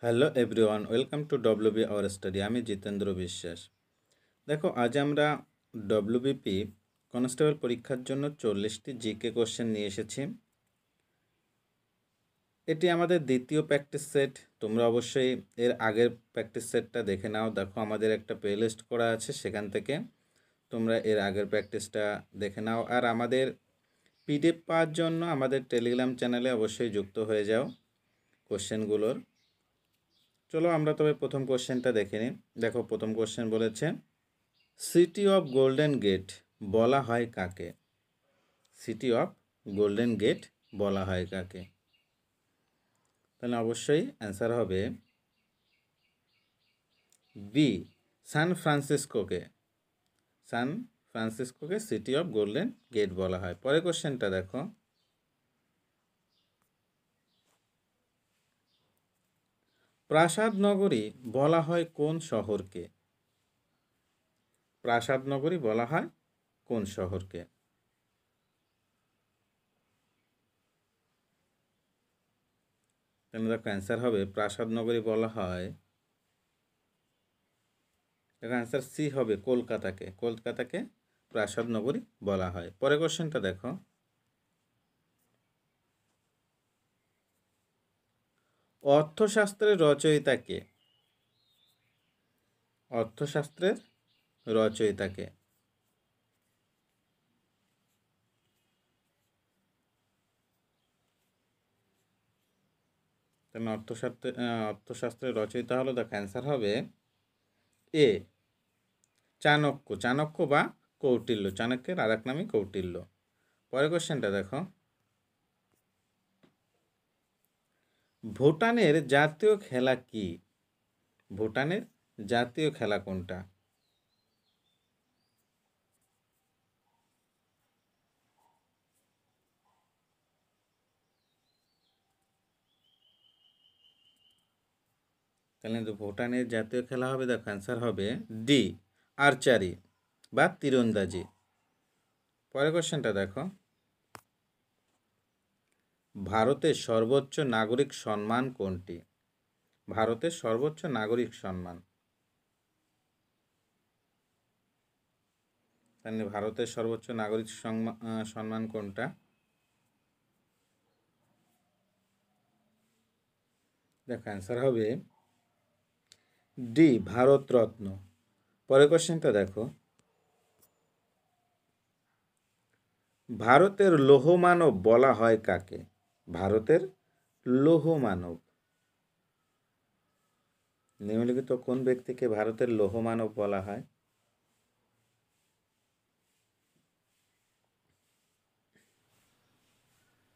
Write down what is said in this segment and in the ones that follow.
Hello everyone, welcome to WB our study. আমি জিতেন্দ্র বিশ্বাস। দেখো, আজ আমরা ডব্লিউবিপি কনস্টেবল পরীক্ষার জন্য 40টি জিকে কোশ্চেন নিয়ে এসেছি। এটি আমাদের দ্বিতীয় প্র্যাকটিস সেট। তোমরা অবশ্যই এর আগের প্র্যাকটিস সেটটা দেখে নাও। দেখো, আমাদের একটা প্লেলিস্ট করা আছে, সেখান থেকে তোমরা এর আগের প্র্যাকটিসটা দেখে নাও। আর আমাদের পিডিএফ পাওয়ার জন্য আমাদের টেলিগ্রাম চ্যানেলে অবশ্যই যুক্ত হয়ে যাও কোশ্চেনগুলোর। চলো আমরা তবে প্রথম কোশ্চেনটা দেখে নিই। দেখো, প্রথম কোশ্চেন বলেছে, সিটি অফ গোল্ডেন গেট বলা হয় কাকে? সিটি অফ গোল্ডেন গেট বলা হয় কাকে? তাহলে অবশ্যই অ্যান্সার হবে বি, সান ফ্রান্সিসকোকে। সান ফ্রান্সিসকোকে সিটি অফ গোল্ডেন গেট বলা হয়। পরের কোশ্চেনটা দেখো, প্রাসাদ নগরী বলা হয় কোন শহরকে? প্রাসাদ নগরী বলা হয় কোন শহরকে? তাহলে দেখো, অ্যান্সার হবে প্রাসাদ নগরী বলা হয়, দেখো অ্যান্সার সি হবে কলকাতাকে। কলকাতাকে প্রাসাদ নগরী বলা হয়। পরের কোশ্চেনটা দেখো, অর্থশাস্ত্রের রচয়িতা কে? অর্থশাস্ত্রের রচয়িতা কে? তাহলে অর্থশাস্ত্রের রচয়িতা হলো, দেখো অ্যান্সার হবে এ, চাণক্য। চাণক্য বা কৌটিল্য। চাণক্যের আর এক নামই কৌটিল্য। পরের কোশ্চেনটা দেখো, ভুটানের জাতীয় খেলা কি? ভুটানের জাতীয় খেলা কোনটা? তাহলে ভুটানের জাতীয় খেলা হবে, দেখো অ্যান্সার হবে ডি, আর্চারি বা তীরন্দাজি। পরের কোশ্চেনটা দেখো, ভারতের সর্বোচ্চ নাগরিক সম্মান কোনটি? ভারতের সর্বোচ্চ নাগরিক সম্মান। তাহলে ভারতের সর্বোচ্চ নাগরিক সম্মান কোনটা? দেখো অ্যান্সার হবে ডি, ভারতরত্ন। পরের কোশ্চেনটা দেখো, ভারতের লৌহমানব বলা হয় কাকে? ভারতের লৌহমানব, নিম্নলিখিত কোন ব্যক্তিকে ভারতের লৌহমানব বলা হয়?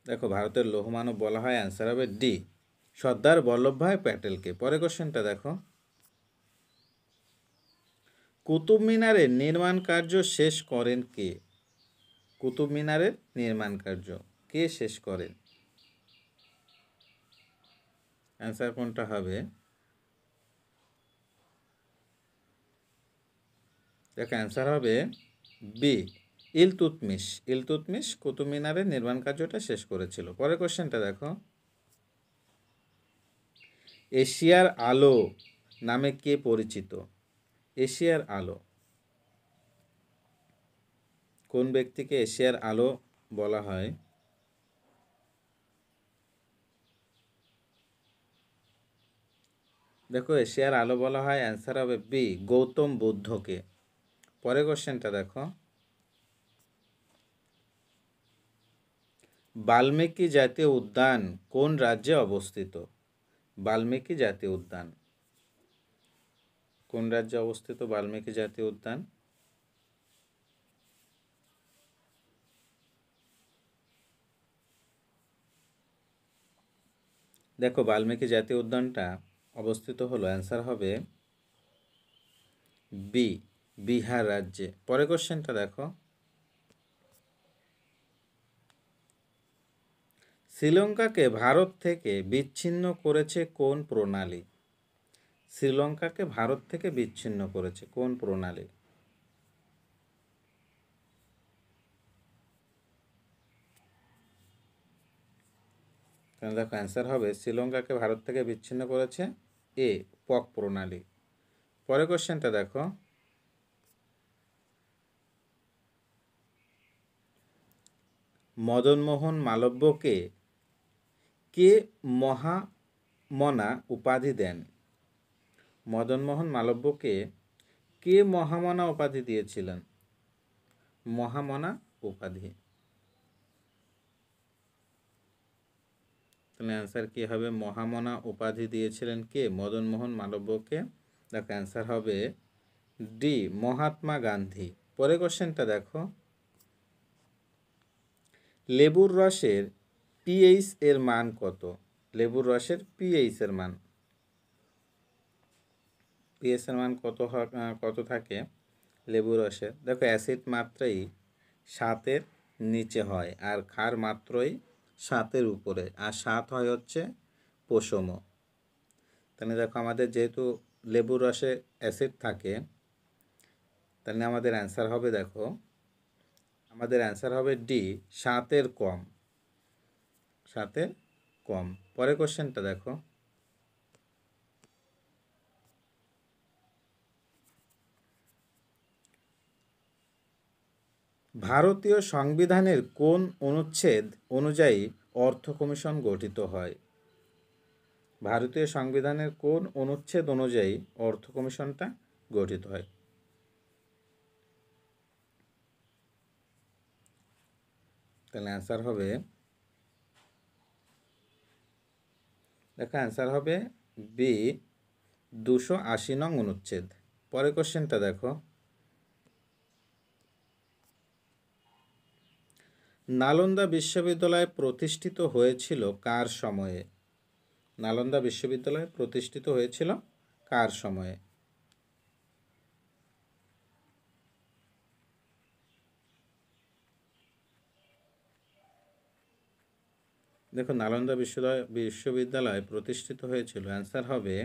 দেখো, ভারতের লৌহমানব বলা হয়, অ্যান্সার হবে ডি, সর্দার বল্লভভাই প্যাটেলকে। পরের কোশ্চেনটা দেখো, কুতুব মিনারের নির্মাণ কার্য শেষ করেন কে? কুতুব মিনারের নির্মাণ কার্য কে শেষ করেন? অ্যান্সার কোনটা হবে? দেখো অ্যান্সার হবে বি, ইলতুৎমিশ। ইলতুৎমিশ কুতুব মিনারের নির্মাণ কার্যটা শেষ করেছিল। পরের কোশ্চেনটা দেখো, এশিয়ার আলো নামে কে পরিচিত? এশিয়ার আলো, কোন ব্যক্তিকে এশিয়ার আলো বলা হয়? দেখো, এশিয়ার আলো বলা হয়, অ্যান্সার হবে বি, গৌতম বুদ্ধকে। পরের কোশ্চেনটা দেখো, বাল্মীকি জাতীয় উদ্যান কোন রাজ্যে অবস্থিত? বাল্মীকি জাতীয় উদ্যান কোন রাজ্যে অবস্থিত? বাল্মীকি জাতীয় উদ্যান। দেখো, বাল্মীকি জাতীয় উদ্যানটা অবস্থিত হলো, অ্যান্সার হবে বি, বিহার রাজ্যে। পরের কোশ্চেনটা দেখো, শ্রীলঙ্কাকে ভারত থেকে বিচ্ছিন্ন করেছে কোন প্রণালী? শ্রীলঙ্কাকে ভারত থেকে বিচ্ছিন্ন করেছে কোন প্রণালী? তাহলে দেখো অ্যান্সার হবে, শ্রীলঙ্কাকে ভারত থেকে বিচ্ছিন্ন করেছে এ পক প্রণালী। পরের কোশ্চেনটা দেখো, মদনমোহন মালব্যকে কে মহামনা উপাধি দেন? মদনমোহন মালব্যকে কে মহামনা উপাধি দিয়েছিলেন? মহামনা উপাধি। তাহলে অ্যান্সার কি হবে? মহামনা উপাধি দিয়েছিলেন কে? মদনমোহন মালব্যকে। দেখো অ্যান্সার হবে ডি, মহাত্মা গান্ধী। পরের কোশ্চেনটা দেখো, লেবুর রসের পিএইচ এর মান কত? লেবুর রসের পিএইচ এর মান, পিএইচ এর মান কত থাকে লেবুর রসের? দেখো অ্যাসিড মাত্রাই 7-এর নিচে হয়, আর ক্ষার মাত্রই 7-এর উপরে, আর 7 হয় হচ্ছে পশম। তাহলে দেখো আমাদের যেহেতু লেবুর রসে অ্যাসিড থাকে, তাহলে আমাদের অ্যান্সার হবে, দেখো আমাদের অ্যান্সার হবে ডি, 7-এর কম, 7-এর কম। পরের কোশ্চেনটা দেখো, ভারতীয় সংবিধানের কোন অনুচ্ছেদ অনুযায়ী অর্থ কমিশন গঠিত হয়? ভারতীয় সংবিধানের কোন অনুচ্ছেদ অনুযায়ী অর্থ কমিশনটা গঠিত হয়? তাহলে অ্যান্সার হবে, দেখো অ্যান্সার হবে বি, 280 নং অনুচ্ছেদ। পরের কোশ্চেনটা দেখো, নালন্দা বিশ্ববিদ্যালয় প্রতিষ্ঠিত হয়েছিল কার সময়ে? নালন্দা বিশ্ববিদ্যালয় প্রতিষ্ঠিত হয়েছিল কার সময়ে? দেখো নালন্দা বিশ্ববিদ্যালয় প্রতিষ্ঠিত হয়েছিল, অ্যান্সার হবে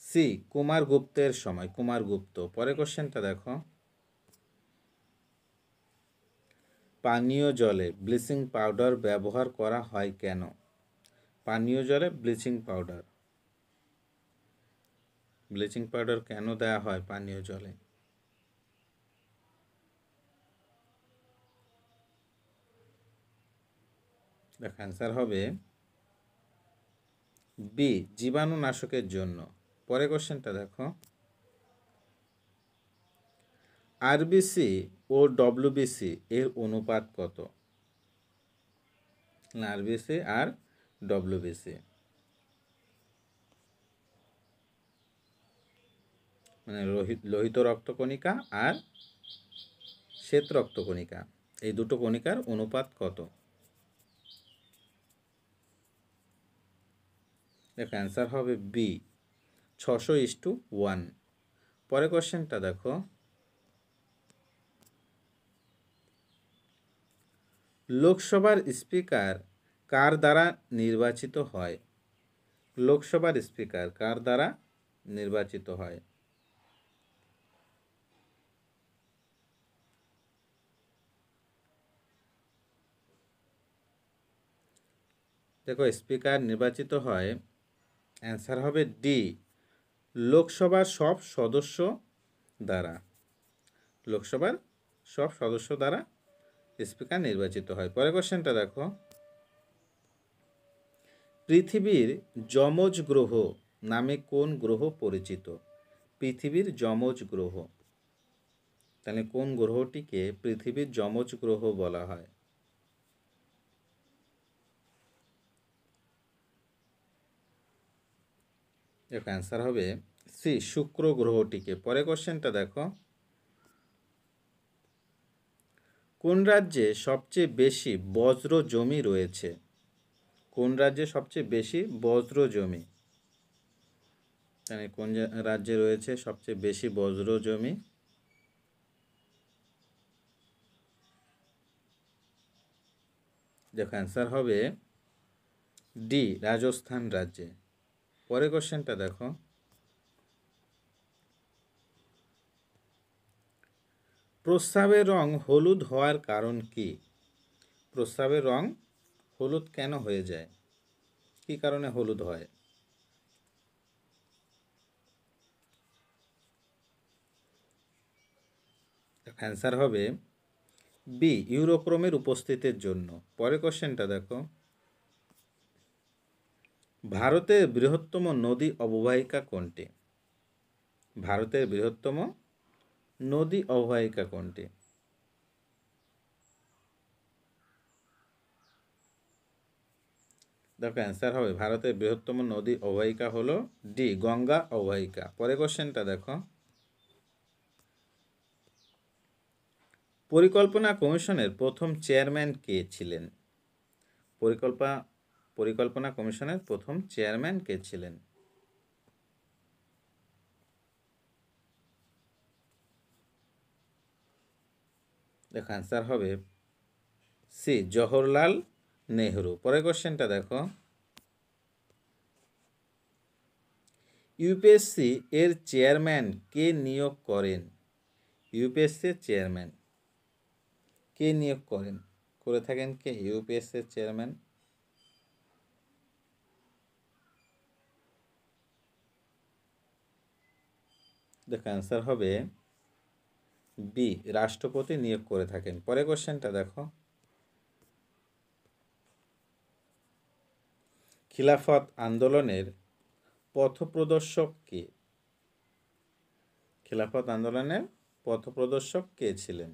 সি, কুমারগুপ্তের সময়, কুমারগুপ্ত। পরের কোশ্চেনটা দেখো, পানীয় জলে ব্লিচিং পাউডার ব্যবহার করা হয় কেন? পানীয় জলে ব্লিচিং পাউডার কেন দেওয়া হয় পানীয় জলে? দেখ অ্যান্সার হবে বি, জীবাণুনাশকের জন্য। পরের কোশ্চেনটা দেখো, আরবিসি ও ডব্লিউবিসি এর অনুপাত কত? আরবিসি আর ডব্লিউবিসি মানে লোহিত রক্তকণিকা আর শ্বেত রক্তকণিকা, এই দুটো কণিকার অনুপাত কত? দেখো অ্যান্সার হবে বি, 600:1। পরের কোশ্চেনটা দেখো, লোকসভার স্পিকার কার দ্বারা নির্বাচিত হয়? লোকসভার স্পিকার কার দ্বারা নির্বাচিত হয়? দেখো স্পিকার নির্বাচিত হয়, অ্যান্সার হবে ডি, লোকসভার সব সদস্য দ্বারা। লোকসভার সব সদস্য দ্বারা স্পিকার নির্বাচিত হয়। পরের কোশ্চেনটা দেখো, পৃথিবীর যমজ গ্রহ নামে কোন গ্রহ পরিচিত? পৃথিবীর যমজ গ্রহ, তাহলে কোন গ্রহটিকে পৃথিবীর যমজ গ্রহ বলা হয়? এর অ্যান্সার হবে সি, শুক্র গ্রহটিকে। পরের কোশ্চেনটা দেখো, কোন রাজ্যে সবচেয়ে বেশি বজ্র জমি রয়েছে? কোন রাজ্যে সবচেয়ে বেশি বজ্র জমি, কোন রাজ্যে রয়েছে সবচেয়ে বেশি বজ্র জমি? দেখো অ্যান্সার হবে ডি, রাজস্থান রাজ্যে। পরের কোশ্চেনটা দেখো, প্রস্রাবের রং হলুদ হওয়ার কারণ কি? প্রস্রাবের রং হলুদ কেন হয়ে যায়? কি কারণে হলুদ হয়? অ্যান্সার হবে বি ইউরোক্রোমের উপস্থিতির জন্য। পরের কোশ্চেনটা দেখো, ভারতের বৃহত্তম নদী অববাহিকা কোনটি? ভারতের বৃহত্তম নদী অববাহিকা কোনটি? দেখো অ্যান্সার হবে ভারতের বৃহত্তম নদী অববাহিকা হলো ডি গঙ্গা অববাহিকা। পরের কোশ্চেনটা দেখো, পরিকল্পনা কমিশনের প্রথম চেয়ারম্যান কে ছিলেন? পরিকল্পনা কমিশনের প্রথম চেয়ারম্যান কে ছিলেন? দেখো অ্যান্সার হবে সি জওহরলাল নেহরু। পরের কোশ্চেনটা দেখো, ইউপিএসসি এর চেয়ারম্যান কে নিয়োগ করেন? ইউপিএসসি এর চেয়ারম্যান কে নিয়োগ করেন, করে থাকেন কে ইউপিএসসি এর চেয়ারম্যান? দেখো অ্যান্সার হবে বি রাষ্ট্রপতি নিয়োগ করে থাকেন। পরের কোশ্চেনটা দেখো, খিলাফত আন্দোলনের পথপ্রদর্শক কে? খিলাফত আন্দোলনের পথপ্রদর্শক কে ছিলেন?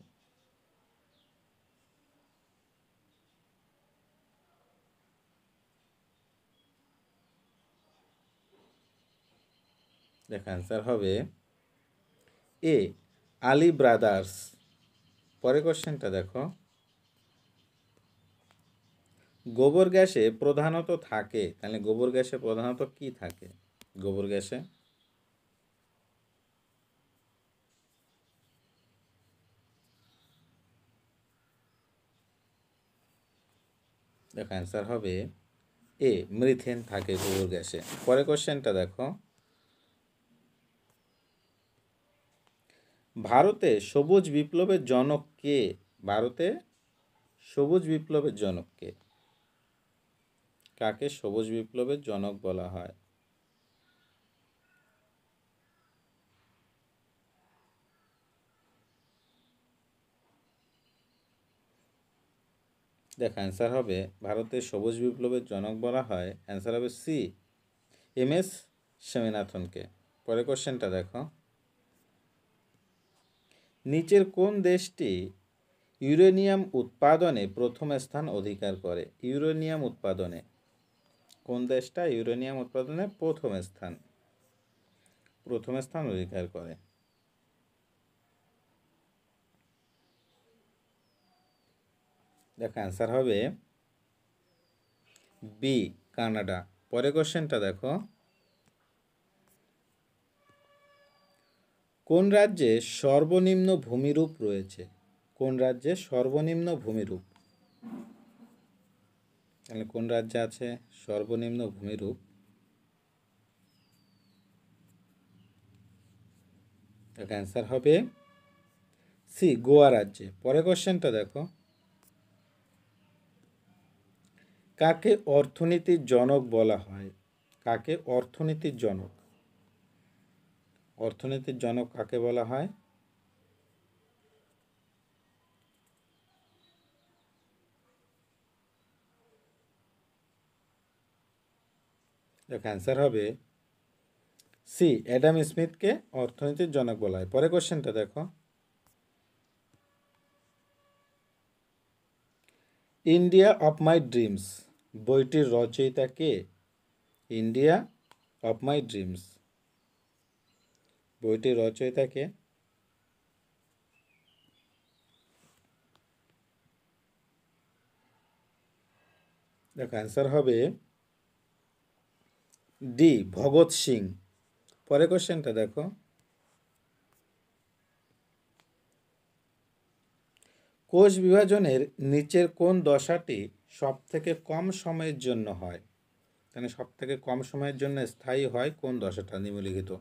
দেখো অ্যান্সার হবে এ আলী ব্রাদার্স। পরের কোশ্চেনটা দেখো, গোবর গ্যাসে প্রধানত থাকে, তাহলে গোবর গ্যাসে প্রধানত কি থাকে? গোবর গ্যাসে দেখো অ্যান্সার হবে এ মিথেন থাকে গোবর গ্যাসে। পরের কোশ্চেনটা দেখো, ভারতে সবুজ বিপ্লবের জনক কে? ভারতে সবুজ বিপ্লবের জনক কে? কাকে সবুজ বিপ্লবের জনক বলা হয়? দেখ অ্যান্সার হবে ভারতের সবুজ বিপ্লবের জনক বলা হয়, অ্যান্সার হবে সি এম.এস. স্বামীনাথনকে। পরের কোশ্চেনটা দেখো, নিচের কোন দেশটি ইউরেনিয়াম উৎপাদনে প্রথম স্থান অধিকার করে? ইউরেনিয়াম উৎপাদনে কোন দেশটা ইউরেনিয়াম উৎপাদনে প্রথম স্থান অধিকার করে? দেখো অ্যান্সার হবে বি কানাডা। পরের কোশ্চেনটা দেখো, কোন রাজ্যে সর্বনিম্ন ভূমিরূপ রয়েছে? কোন রাজ্যে সর্বনিম্ন ভূমিরূপ? তাহলে কোন রাজ্যে আছে সর্বনিম্ন ভূমিরূপ? অ্যান্সার হবে সি গোয়া রাজ্যে। পরের কোশ্চেনটা দেখো, কাকে অর্থনীতির জনক বলা হয়? কাকে অর্থনীতির জনক? অর্থনীতির জনক কাকে বলা হয়? অ্যান্সার হবে সি অ্যাডাম স্মিথকে অর্থনীতির জনক বলা হয়। পরের কোশ্চেনটা দেখো, ইন্ডিয়া অফ মাই ড্রিমস বইটির রচয়িতা কে? ইন্ডিয়া অফ মাই ড্রিমস বইটির রচয়িতা কে? দেখো অ্যান্সার হবে ডি ভগৎ সিং। পরের কোশ্চেনটা দেখো, কোষ বিভাজনের নিচের কোন দশাটি সব থেকে কম সময়ের জন্য হয়? তাহলে সব থেকে কম সময়ের জন্য স্থায়ী হয় কোন দশাটা নিম্নলিখিত?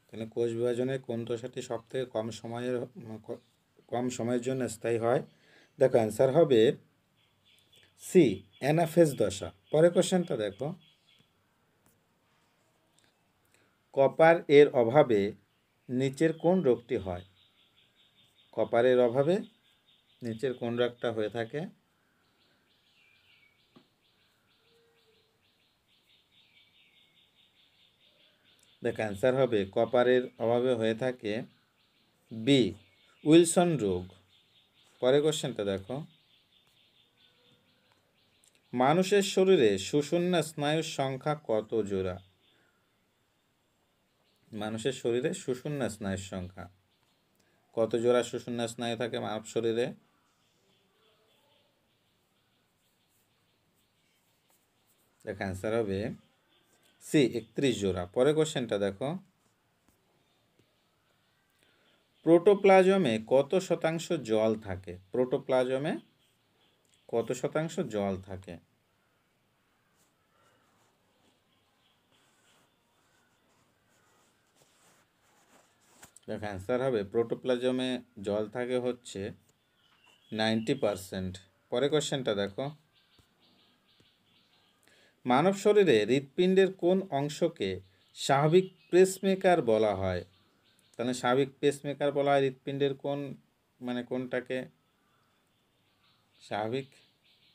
তাহলে কোষ বিভাজনের কোন দশাটি সব থেকে কম সময়ের জন্য স্থায়ী হয়? দেখো অ্যান্সার হবে সি অ্যানাফেজ দশা। পরের কোশ্চেনটা দেখো, কপার এর অভাবে নিচের কোন রোগটি হয়? কপারের অভাবে নিচের কোন রোগটা হয়ে থাকে? দেখ অ্যান্সার হবে কপারের অভাবে হয়ে থাকে বি উইলসন রোগ। পরের কোশ্চেনটা দেখো, মানুষের শরীরে সুষুম্না স্নায়ুর সংখ্যা কত জোড়া? মানুষের শরীরে সুষুম্না স্নায়ুর সংখ্যা কত জোড়া সুষুম্না স্নায়ু থাকে মানব শরীরে? দেখ অ্যান্সার হবে সি 31 জোড়া। পরের কোশ্চেনটা দেখো, প্রোটোপ্লাজমে কত শতাংশ জল থাকে? প্রোটোপ্লাজমে কত শতাংশ জল থাকে? দেখ অ্যান্সার হবে প্রোটোপ্লাজমে জল থাকে হচ্ছে 90%। পরের কোশ্চেনটা দেখো, মানব শরীরে হৃৎপিণ্ডের কোন অংশকে স্বাভাবিক পেসমেকার বলা হয়? তাহলে স্বাভাবিক পেসমেকার বলা হয় হৃৎপিণ্ডের কোন কোনটাকে স্বাভাবিক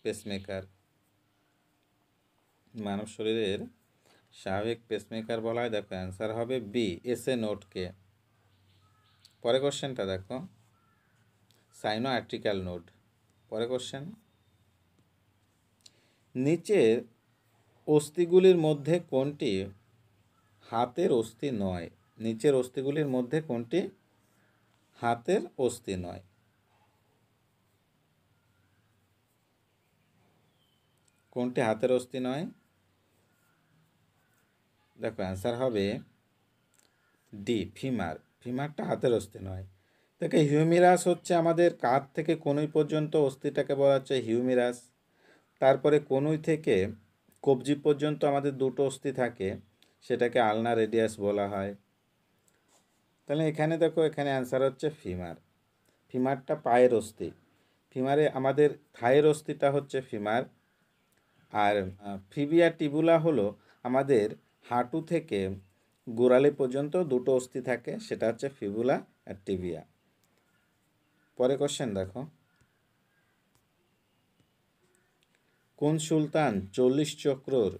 পেসমেকার? মানব শরীরের স্বাভাবিক পেসমেকার বলা হয়, দেখো অ্যান্সার হবে বি এসএ নোডকে। পরের কোশ্চেনটা দেখো, সাইনো আর্টিক্যাল নোড। পরের কোশ্চেন, নিচের অস্থিগুলির মধ্যে কোনটি হাতের অস্থি নয়? নিচের অস্থিগুলির মধ্যে কোনটি হাতের অস্থি নয়? কোনটি হাতের অস্থি নয়? দেখো অ্যান্সার হবে ডি ফিমার। ফিমারটা হাতের অস্থি নয়। দেখো হিউমিরাস হচ্ছে আমাদের কাঁধ থেকে কনুই পর্যন্ত অস্থিটাকে বলা হচ্ছে হিউমিরাস। তারপরে কনুই থেকে কবজি পর্যন্ত আমাদের দুটো অস্থি থাকে, সেটাকে আলনা রেডিয়াস বলা হয়। তাহলে এখানে দেখো এখানে অ্যান্সার হচ্ছে ফিমার। ফিমারটা পায়ের অস্থি। ফিমারে আমাদের থায়ের অস্থিটা হচ্ছে ফিমার। আর ফিবিয়া টিবুলা হলো আমাদের হাঁটু থেকে গোড়ালি পর্যন্ত দুটো অস্থি থাকে, সেটা হচ্ছে ফিবুলা আর টিবিয়া। পরে কোশ্চেন দেখো, কোন সুলতান 40 চক্রর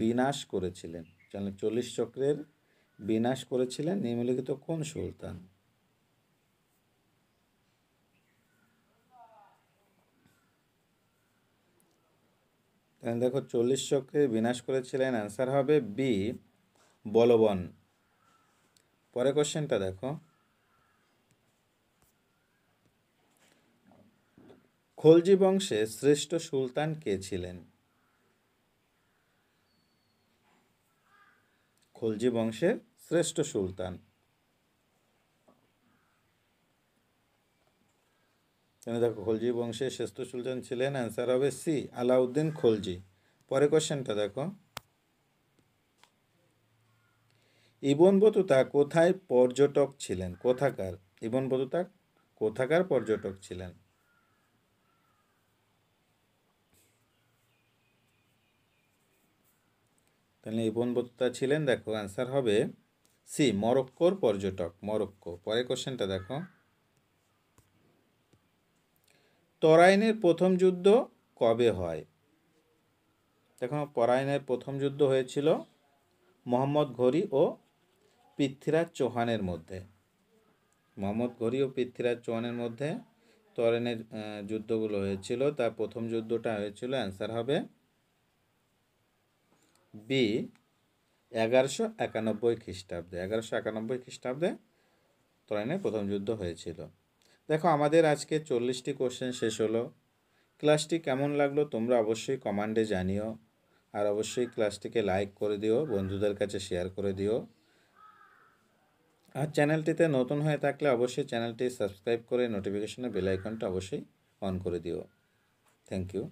বিনাশ করেছিলেন? 40 চক্রের বিনাশ করেছিলেন নিম্নলিখিত কোন সুলতান? তাহলে দেখো 40 চক্রের বিনাশ করেছিলেন, অ্যান্সার হবে বি বলবন। পরে কোশ্চেনটা দেখো, খলজি বংশের শ্রেষ্ঠ সুলতান কে ছিলেন? খলজি বংশের শ্রেষ্ঠ সুলতান। তাহলে দেখো খলজি বংশের শ্রেষ্ঠ সুলতান ছিলেন, অ্যান্সার হবে সি আলাউদ্দিন খলজি। পরে কোশ্চেনটা দেখো, ইবন বতুতা কোথায় পর্যটক ছিলেন? কোথাকার? ইবন বতুতা কোথাকার পর্যটক ছিলেন? তাহলে ইবন বতুতা ছিলেন, দেখো অ্যান্সার হবে সি মরক্কোর পর্যটক, মরক্কো। পরের কোশ্চেনটা দেখো, তরাইনের প্রথম যুদ্ধ কবে হয়? দেখো তরাইনের প্রথম যুদ্ধ হয়েছিল মোহাম্মদ ঘুরি ও পৃথ্বীরাজ চৌহানের মধ্যে। মোহাম্মদ ঘুরি ও পৃথ্বীরাজ চৌহানের মধ্যে তরাইনের যুদ্ধগুলো হয়েছিল। তার প্রথম যুদ্ধটা হয়েছিল, অ্যান্সার হবে বি 1191 খ্রিস্টাব্দে। 1191 খ্রিস্টাব্দে তরাইনের প্রথম যুদ্ধ হয়েছিল। দেখো আমাদের আজকে 40টি কোশ্চেন শেষ হলো। ক্লাসটি কেমন লাগলো তোমরা অবশ্যই কমেন্টে জানিও। আর অবশ্যই ক্লাসটিকে লাইক করে দিও, বন্ধুদের কাছে শেয়ার করে দিও। আর চ্যানেলটিতে নতুন হয়ে থাকলে অবশ্যই চ্যানেলটি সাবস্ক্রাইব করে নোটিফিকেশনের বেল আইকনটা অবশ্যই অন করে দিও। Thank you.